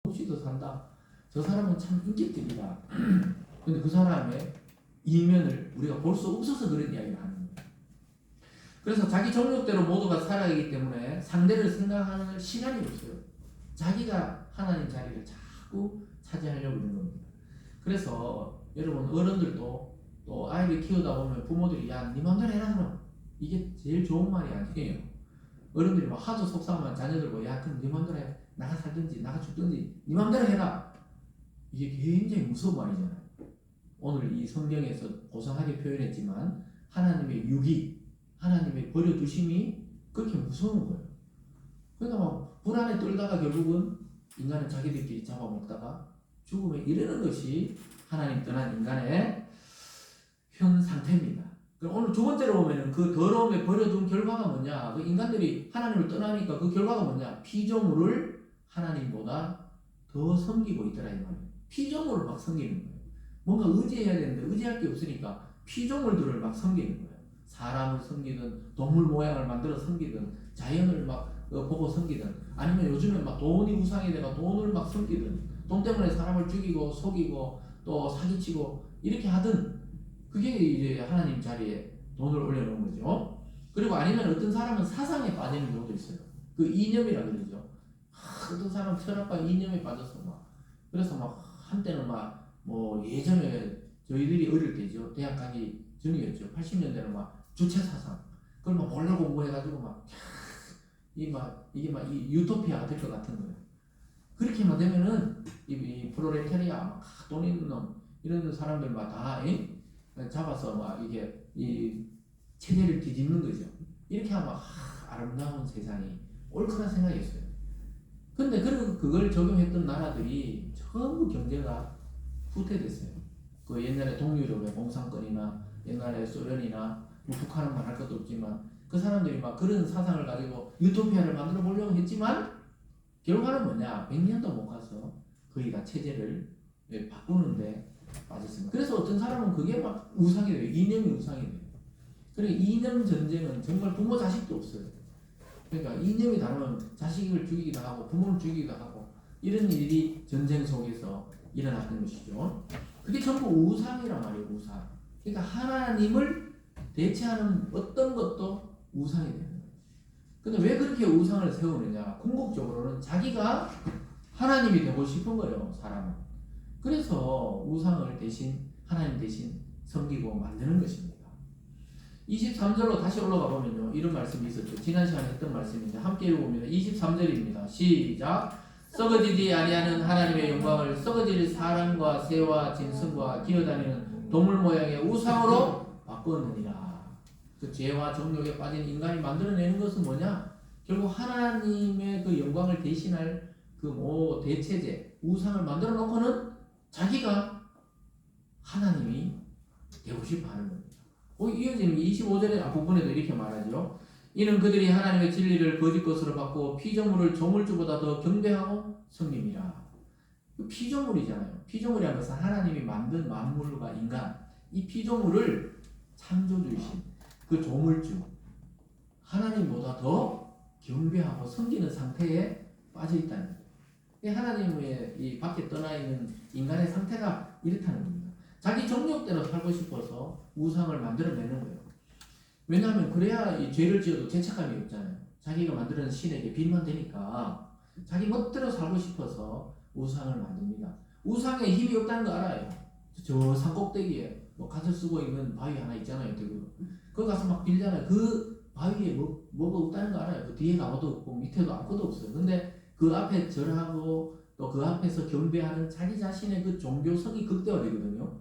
없이도 산다. 저 사람은 참 인격적이다. 근데 그 사람의 이면을 우리가 볼 수 없어서 그런 이야기를 하는 거예요. 그래서 자기 정욕대로 모두가 살아가기 때문에 상대를 생각하는 시간이 없어요. 자기가 하나님 자리를 자꾸 차지하려고 하는 겁니다. 그래서 여러분 어른들도 또 아이를 키우다 보면 부모들이 야, 네 맘대로 해라 그럼 이게 제일 좋은 말이 아니에요. 어른들이 막 하도 속상하면 자녀들 보고 야 그럼 네 맘대로 해. 나가 살든지 나가 죽든지 네 맘대로 해라. 이게 굉장히 무서운 말이잖아요. 오늘 이 성경에서 고상하게 표현했지만 하나님의 유기, 하나님의 버려두심이 그렇게 무서운 거예요. 그러니까 막 불안에 떨다가 결국은 인간은 자기들끼리 잡아먹다가 죽음에 이르는 것이 하나님 떠난 인간의 현 상태입니다. 그럼 오늘 두 번째로 보면은 그 더러움에 버려둔 결과가 뭐냐? 그 인간들이 하나님을 떠나니까 그 결과가 뭐냐? 피조물을 하나님보다 더 섬기고 있더라 이 말이에요. 피조물을 막 섬기는 거예요. 뭔가 의지해야 되는데 의지할 게 없으니까 피조물들을 막 섬기는 거예요. 사람을 섬기든 동물 모양을 만들어 섬기든 자연을 막 보고 섬기든 아니면 요즘에 막 돈이 우상이 돼가 돈을 막 섬기든 돈 때문에 사람을 죽이고 속이고 또 사기치고 이렇게 하든 그게 이제 하나님 자리에 돈을 올려놓은 거죠. 그리고 아니면 어떤 사람은 사상에 빠지는 경우도 있어요. 그 이념이라 그러죠. 어떤 사람 철학과 이념에 빠져서 막 그래서 막 한때는 막 뭐 예전에 저희들이 어릴 때죠. 대학 가기 전이었죠. 80년대는 막 주체 사상 그걸 막 몰라 공부해가지고 막 이게 막 이 유토피아가 될 것 같은 거예요. 그렇게만 되면은 이 프로레타리아 막 돈 있는 놈 이런 사람들 막 다 잡아서 막 이게 이 체제를 뒤집는 거죠. 이렇게 하면 아름다운 세상이 올 거라 생각했어요. 근데 그걸 적용했던 나라들이 전부 경제가 후퇴됐어요. 그 옛날에 동유럽의 공산권이나 옛날에 소련이나 뭐 북한은 말할 것도 없지만 그 사람들이 막 그런 사상을 가지고 유토피아를 만들어 보려고 했지만 결과는 뭐냐? 100년도 못 가서 거의 다 체제를 바꾸는데 빠졌습니다. 그래서 어떤 사람은 그게 막 우상이 돼요. 이념이 우상이 돼요. 그러니까 이념 전쟁은 정말 부모 자식도 없어요. 그러니까 이념이 다르면 자식을 죽이기도 하고 부모를 죽이기도 하고 이런 일이 전쟁 속에서 일어났던 것이죠. 그게 전부 우상이란 말이에요. 우상. 그러니까 하나님을 대체하는 어떤 것도 우상이 되는 거예요. 근데 왜 그렇게 우상을 세우느냐? 궁극적으로는 자기가 하나님이 되고 싶은 거예요. 사람은. 그래서 우상을 대신 하나님 대신 섬기고 만드는 것입니다. 23절로 다시 올라가 보면요. 이런 말씀이 있었죠. 지난 시간에 했던 말씀인데 함께 읽어보면 23절입니다. 시작. 썩어지지 아니하는 하나님의 영광을 썩어질 사람과 새와 짐승과 기어다니는 동물 모양의 우상으로 바꾸었느니라. 그 죄와 정욕에 빠진 인간이 만들어내는 것은 뭐냐? 결국 하나님의 그 영광을 대신할 그 대체제 우상을 만들어 놓고는 자기가 하나님이 되고 싶어 하는 겁니다. 이어지는 25절의 앞부분에도 이렇게 말하죠. 이는 그들이 하나님의 진리를 거짓 것으로 바꾸어 피조물을 조물주보다 더 경배하고 섬김이라. 피조물이잖아요. 피조물이라는 것은 하나님이 만든 만물과 인간, 이 피조물을 창조주이신 그 조물주 하나님보다 더 경배하고 섬기는 상태에 빠져 있다는 거예요. 하나님의 이 밖에 떠나 있는 인간의 상태가 이렇다는 겁니다. 자기 정욕대로 살고 싶어서 우상을 만들어내는 거예요. 왜냐하면 그래야 이 죄를 지어도 죄책감이 없잖아요. 자기가 만드는 신에게 빌면 되니까 자기 멋대로 살고 싶어서 우상을 만듭니다. 우상에 힘이 없다는 거 알아요. 저 산꼭대기에 뭐 가서 쓰고 있는 바위 하나 있잖아요. 그거 가서 막 빌잖아요. 그 바위에 뭐가 없다는 거 알아요. 그 뒤에는 아무도 없고 밑에도 아무것도 없어요. 근데 그 앞에 절하고 또 그 앞에서 경배하는 자기 자신의 그 종교성이 극대화되거든요.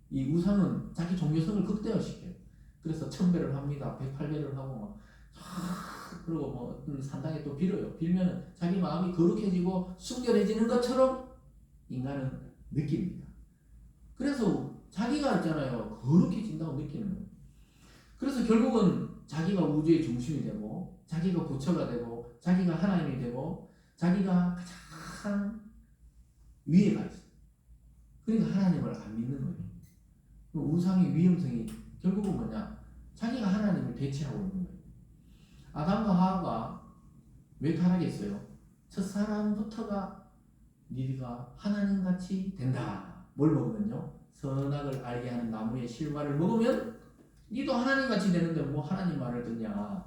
이 우상은 자기 종교성을 극대화시켜요. 그래서 1000배를 합니다. 108배를 하고 막 그리고 뭐 산당에 또 빌어요. 빌면은 자기 마음이 거룩해지고 순결해지는 것처럼 인간은 느낍니다. 그래서 자기가 있잖아요. 거룩해진다고 느끼는 거예요. 그래서 결국은 자기가 우주의 중심이 되고 자기가 부처가 되고 자기가 하나님이 되고 자기가 가장 위에 가 있어요. 그러니까 하나님을 안 믿는 거예요. 우상의 위험성이 결국은 뭐냐? 자기가 하나님을 대체하고 있는 거예요. 아담과 하와가 왜 타락했어요? 첫사람부터가 네가 하나님같이 된다. 뭘 먹으면요? 선악을 알게 하는 나무의 실과를 먹으면 니도 하나님같이 되는데 뭐 하나님 말을 듣냐.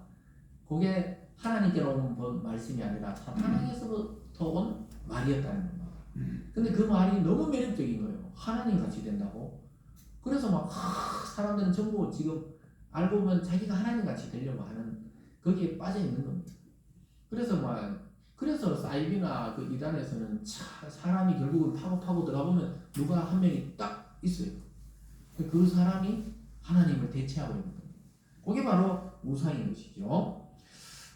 그게 하나님께로 온 말씀이 아니라 사탄에게서부터 온 말이었다는 겁니다. 근데 그 말이 너무 매력적인 거예요. 하나님같이 된다고. 그래서 막 사람들은 전부 지금 알고 보면 자기가 하나님같이 되려고 하는 거기에 빠져 있는 겁니다. 그래서 사이비나 그 이단에서는 사람이 결국은 파고 들어가 보면 누가 한 명이 딱 있어요. 그 사람이 하나님을 대체하고 있는 겁니다. 그게 바로 우상인 것이죠.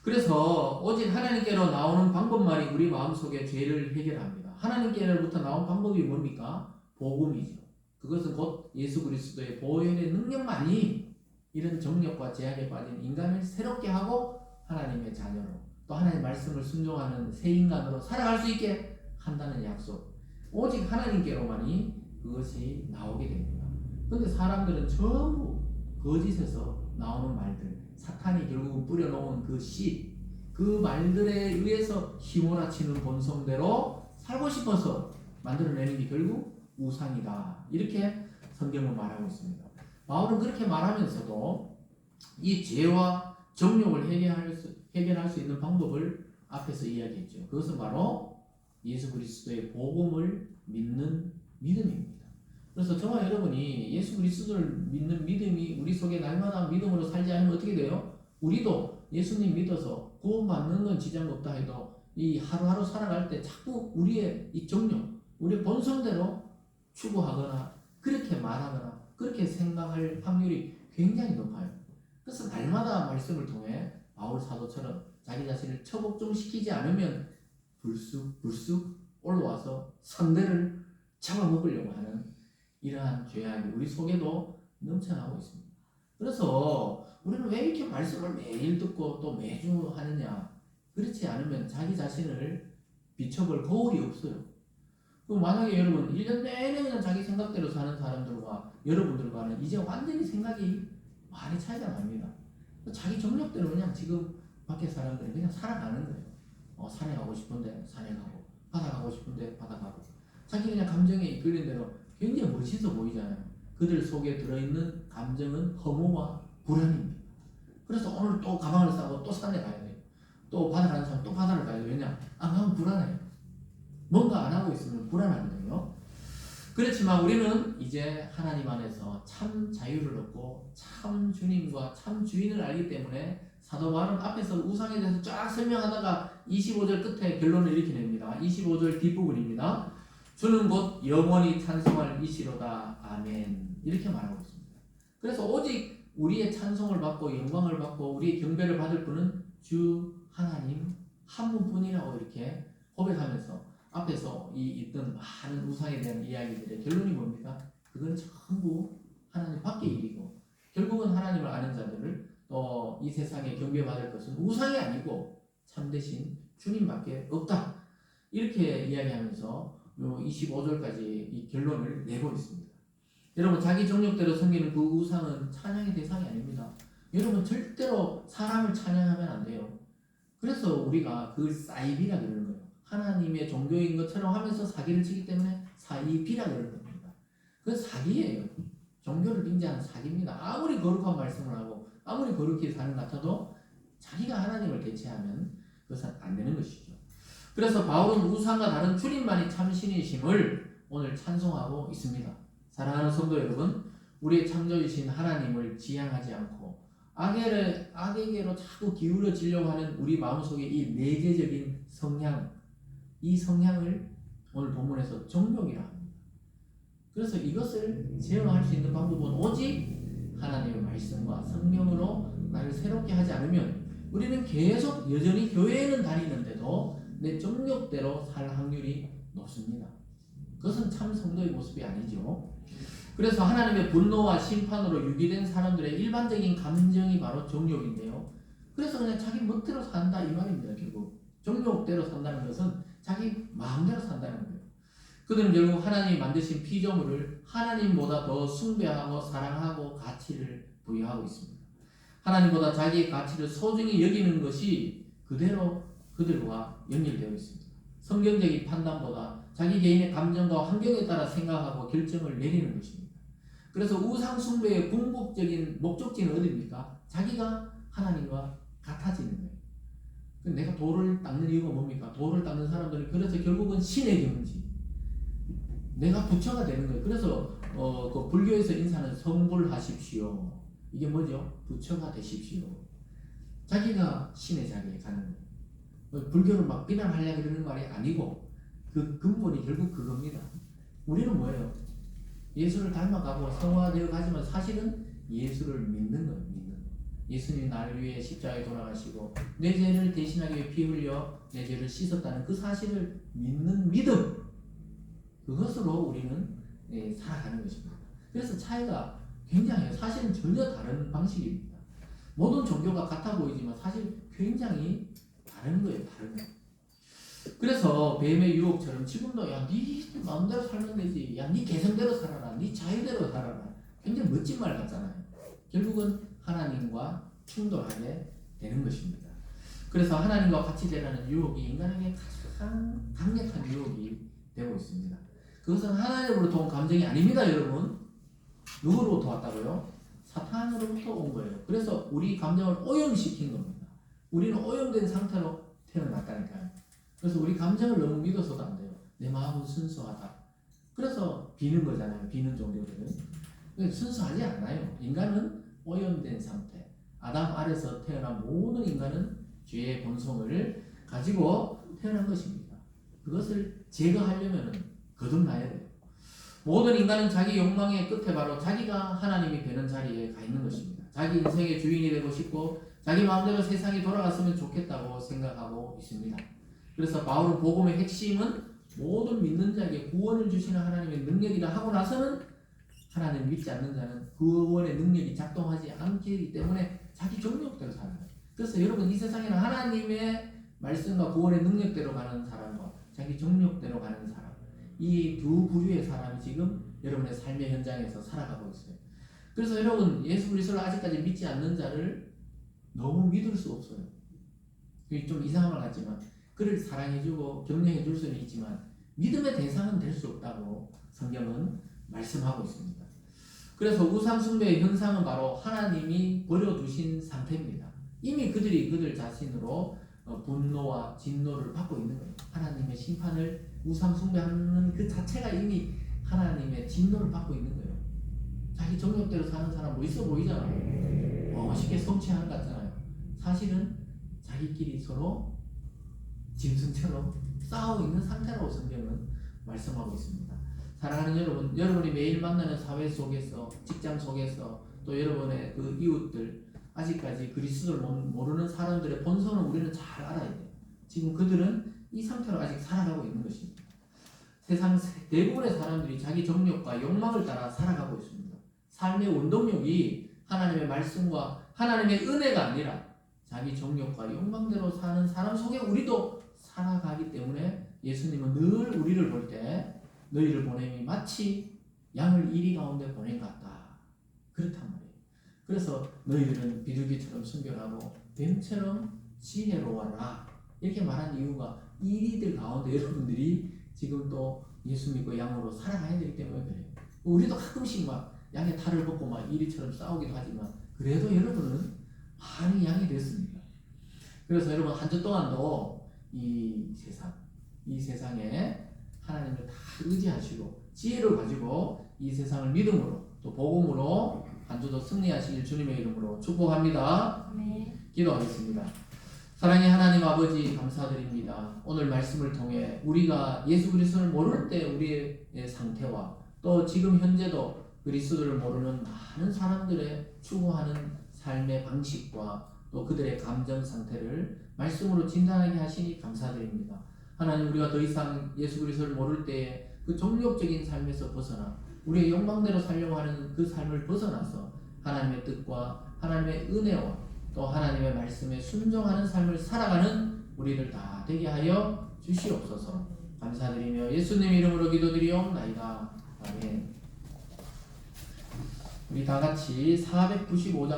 그래서 오직 하나님께로 나오는 방법만이 우리 마음속의 죄를 해결합니다. 하나님께로부터 나온 방법이 뭡니까? 복음이죠. 그것은 곧 예수 그리스도의 보혈의 능력만이 이런 정력과 제약에 빠진 인간을 새롭게 하고 하나님의 자녀로 또 하나님의 말씀을 순종하는 새 인간으로 살아갈 수 있게 한다는 약속. 오직 하나님께로만이 그것이 나오게 됩니다. 그런데 사람들은 전부 거짓에서 나오는 말들, 사탄이 결국 뿌려놓은 그 씨, 그 말들에 의해서 휘몰아치는 본성대로 살고 싶어서 만들어내는 게 결국 우상이다. 이렇게 성경은 말하고 있습니다. 바울은 그렇게 말하면서도 이 죄와 정욕을 해결할 수 있는 방법을 앞에서 이야기했죠. 그것은 바로 예수 그리스도의 복음을 믿는 믿음입니다. 그래서 저와 여러분이 예수 그리스도를 믿는 믿음이 우리 속에 날마다 믿음으로 살지 않으면 어떻게 돼요? 우리도 예수님 믿어서 구원받는 건 지장 없다 해도 이 하루하루 살아갈 때 자꾸 우리의 이 정욕, 우리의 본성대로 추구하거나 그렇게 말하거나 그렇게 생각할 확률이 굉장히 높아요. 그래서 날마다 말씀을 통해 바울 사도처럼 자기 자신을 처복종시키지 않으면 불쑥 올라와서 상대를 잡아먹으려고 하는 이러한 죄악이 우리 속에도 넘쳐나고 있습니다. 그래서 우리는 왜 이렇게 말씀을 매일 듣고 또 매주 하느냐? 그렇지 않으면 자기 자신을 비춰볼 거울이 없어요. 그럼 만약에 여러분 1년 내내 그냥 자기 생각대로 사는 사람들과 여러분들과는 이제 완전히 생각이 많이 차이가 납니다. 자기 정력대로 그냥 지금 밖에 사람들이 그냥 살아가는 거예요. 산에 가고 싶은데 산에 가고 바다 가고 싶은데 바다 가고 자기 그냥 감정에 이끌린 대로 굉장히 멋있어 보이잖아요. 그들 속에 들어있는 감정은 허무와 불안입니다. 그래서 오늘 또 가방을 싸고 또 산에 가야 돼요. 또 바다 가는 사람 또 바다를 가야 돼요. 왜냐? 안 가면 불안해요. 뭔가 안 하고 있으면 불안하거든요. 그렇지만 우리는 이제 하나님 안에서 참 자유를 얻고 참 주님과 참 주인을 알기 때문에 사도 바울은 앞에서 우상에 대해서 쫙 설명하다가 25절 끝에 결론을 이렇게 냅니다. 25절 뒷부분입니다. 주는 곧 영원히 찬송할 이시로다. 아멘. 이렇게 말하고 있습니다. 그래서 오직 우리의 찬송을 받고 영광을 받고 우리의 경배를 받을 분은 주 하나님 한 분뿐이라고 이렇게 고백하면서 앞에서 있던 많은 우상에 대한 이야기들의 결론이 뭡니까? 그건 전부 하나님 밖의 일이고 결국은 하나님을 아는 자들을 또 이 세상에 경배받을 것은 우상이 아니고 참되신 주님밖에 없다. 이렇게 이야기하면서 25절까지 이 결론을 내고 있습니다. 여러분 자기 정욕대로 섬기는 그 우상은 찬양의 대상이 아닙니다. 여러분 절대로 사람을 찬양하면 안 돼요. 그래서 우리가 그걸 사이비라 그러는 거예요. 하나님의 종교인 것처럼 하면서 사기를 치기 때문에 사이비라 그러는 겁니다. 그건 사기예요. 종교를 빙자하는 사기입니다. 아무리 거룩한 말씀을 하고 아무리 거룩히 사는 것 같아도 자기가 하나님을 대체하면 그것은 안 되는 것이죠. 그래서 바울은 우상과 다른 주님만이 참신이심을 오늘 찬송하고 있습니다. 사랑하는 성도 여러분, 우리의 창조이신 하나님을 지향하지 않고 악에게로 자꾸 기울어지려고 하는 우리 마음속에 이 내재적인 성향, 이 성향을 오늘 본문에서 정욕이라 합니다. 그래서 이것을 제어할 수 있는 방법은 오직 하나님의 말씀과 성령으로 나를 새롭게 하지 않으면 우리는 계속 여전히 교회에는 다니는데도 내 정욕대로 살 확률이 높습니다. 그것은 참 성도의 모습이 아니죠. 그래서 하나님의 분노와 심판으로 유기된 사람들의 일반적인 감정이 바로 정욕인데요. 그래서 그냥 자기 멋대로 산다 이 말입니다. 결국 정욕대로 산다는 것은 자기 마음대로 산다는 거예요. 그들은 결국 하나님이 만드신 피조물을 하나님보다 더 숭배하고 사랑하고 가치를 부여하고 있습니다. 하나님보다 자기의 가치를 소중히 여기는 것이 그대로 그들과 연결되어 있습니다. 성경적인 판단보다 자기 개인의 감정과 환경에 따라 생각하고 결정을 내리는 것입니다. 그래서 우상 숭배의 궁극적인 목적지는 어디입니까? 자기가 하나님과 같아지는 거예요. 내가 돌을 닦는 이유가 뭡니까? 돌을 닦는 사람들은 그래서 결국은 신의 경지, 내가 부처가 되는 거예요. 그래서 그 불교에서 인사는 성불하십시오. 이게 뭐죠? 부처가 되십시오. 자기가 신의 자리에 가는 거예요. 불교를 막 비난하려고 그러는 말이 아니고 그 근본이 결국 그겁니다. 우리는 뭐예요? 예수를 닮아가고 성화되어 가지만 사실은 예수를 믿는 거예요. 믿는 거. 예수님이 나를 위해 십자가에 돌아가시고 내 죄를 대신하기 위해 피 흘려 내 죄를 씻었다는 그 사실을 믿는 믿음, 그것으로 우리는 살아가는 것입니다. 그래서 차이가 굉장해요. 사실은 전혀 다른 방식입니다. 모든 종교가 같아 보이지만 사실 굉장히 다른 거예요. 다른 거. 그래서 뱀의 유혹처럼 지금도 야, 네 마음대로 살면 되지. 야, 네 개성대로 살아라. 네 자유대로 살아라. 굉장히 멋진 말 같잖아요. 결국은 하나님과 충돌하게 되는 것입니다. 그래서 하나님과 같이 되라는 유혹이 인간에게 가장 강력한 유혹이 되고 있습니다. 그것은 하나님으로부터 온 감정이 아닙니다, 여러분. 누구로부터 왔다고요? 사탄으로부터 온 거예요. 그래서 우리 감정을 오염시킨 겁니다. 우리는 오염된 상태로 태어났다니까요. 그래서 우리 감정을 너무 믿어서도 안 돼요. 내 마음은 순수하다. 그래서 비는 거잖아요. 비는 종교들은. 순수하지 않아요. 인간은 오염된 상태. 아담 아래서 태어난 모든 인간은 죄의 본성을 가지고 태어난 것입니다. 그것을 제거하려면 거듭나야 돼요. 모든 인간은 자기 욕망의 끝에 바로 자기가 하나님이 되는 자리에 가 있는 것입니다. 자기 인생의 주인이 되고 싶고 자기 마음대로 세상이 돌아갔으면 좋겠다고 생각하고 있습니다. 그래서 바울은 복음의 핵심은 모든 믿는 자에게 구원을 주시는 하나님의 능력이다 하고 나서는 하나님을 믿지 않는 자는 구원의 능력이 작동하지 않기 때문에 자기 정욕대로 살아요. 그래서 여러분 이 세상에는 하나님의 말씀과 구원의 능력대로 가는 사람과 자기 정욕대로 가는 사람, 이 두 부류의 사람이 지금 여러분의 삶의 현장에서 살아가고 있어요. 그래서 여러분 예수 그리스도를 아직까지 믿지 않는 자를 너무 믿을 수 없어요. 좀 이상한 말 같지만 그를 사랑해주고 격려해줄 수는 있지만 믿음의 대상은 될 수 없다고 성경은 말씀하고 있습니다. 그래서 우상숭배의 현상은 바로 하나님이 버려두신 상태입니다. 이미 그들이 그들 자신으로 분노와 진노를 받고 있는 거예요. 하나님의 심판을 우상숭배하는 그 자체가 이미 하나님의 진노를 받고 있는 거예요. 자기 정욕대로 사는 사람 뭐 있어 보이잖아요. 멋있게 성취하는 것 같잖아요. 사실은 자기끼리 서로 짐승처럼 싸우고 있는 상태라고 성경은 말씀하고 있습니다. 사랑하는 여러분, 여러분이 매일 만나는 사회 속에서, 직장 속에서, 또 여러분의 그 이웃들, 아직까지 그리스도를 모르는 사람들의 본성을 우리는 잘 알아야 돼요. 지금 그들은 이 상태로 아직 살아가고 있는 것입니다. 세상 대부분의 사람들이 자기 정욕과 욕망을 따라 살아가고 있습니다. 삶의 원동력이 하나님의 말씀과 하나님의 은혜가 아니라 자기 정욕과 욕망대로 사는 사람 속에 우리도 살아가기 때문에 예수님은 늘 우리를 볼 때 너희를 보냄이 마치 양을 이리 가운데 보낸 것 같다. 그렇단 말이에요. 그래서 너희들은 비둘기처럼 순결하고 뱀처럼 지혜로워라. 이렇게 말한 이유가 이리들 가운데 여러분들이 지금 또 예수 믿고 양으로 살아가야 되기 때문에 그래요. 우리도 가끔씩 막 양의 탈을 벗고 막 이리처럼 싸우기도 하지만 그래도 여러분은 많이 양이 됐습니다. 그래서 여러분 한 주 동안도 이 세상에 하나님을 다 의지하시고 지혜를 가지고 이 세상을 믿음으로 또 복음으로 한 주도 승리하시길 주님의 이름으로 축복합니다. 네. 기도하겠습니다. 사랑의 하나님 아버지 감사드립니다. 오늘 말씀을 통해 우리가 예수 그리스도를 모를 때 우리의 상태와 또 지금 현재도 그리스도를 모르는 많은 사람들의 추구하는 삶의 방식과 또 그들의 감정 상태를 말씀으로 진단하게 하시니 감사드립니다. 하나님, 우리가 더 이상 예수 그리스도를 모를 때에 그 종욕적인 삶에서 벗어나 우리의 욕망대로 살려고 하는 그 삶을 벗어나서 하나님의 뜻과 하나님의 은혜와 또 하나님의 말씀에 순종하는 삶을 살아가는 우리를 다 되게 하여 주시옵소서. 감사드리며 예수님 이름으로 기도드리옵나이다. 아멘. 우리 다 같이 495장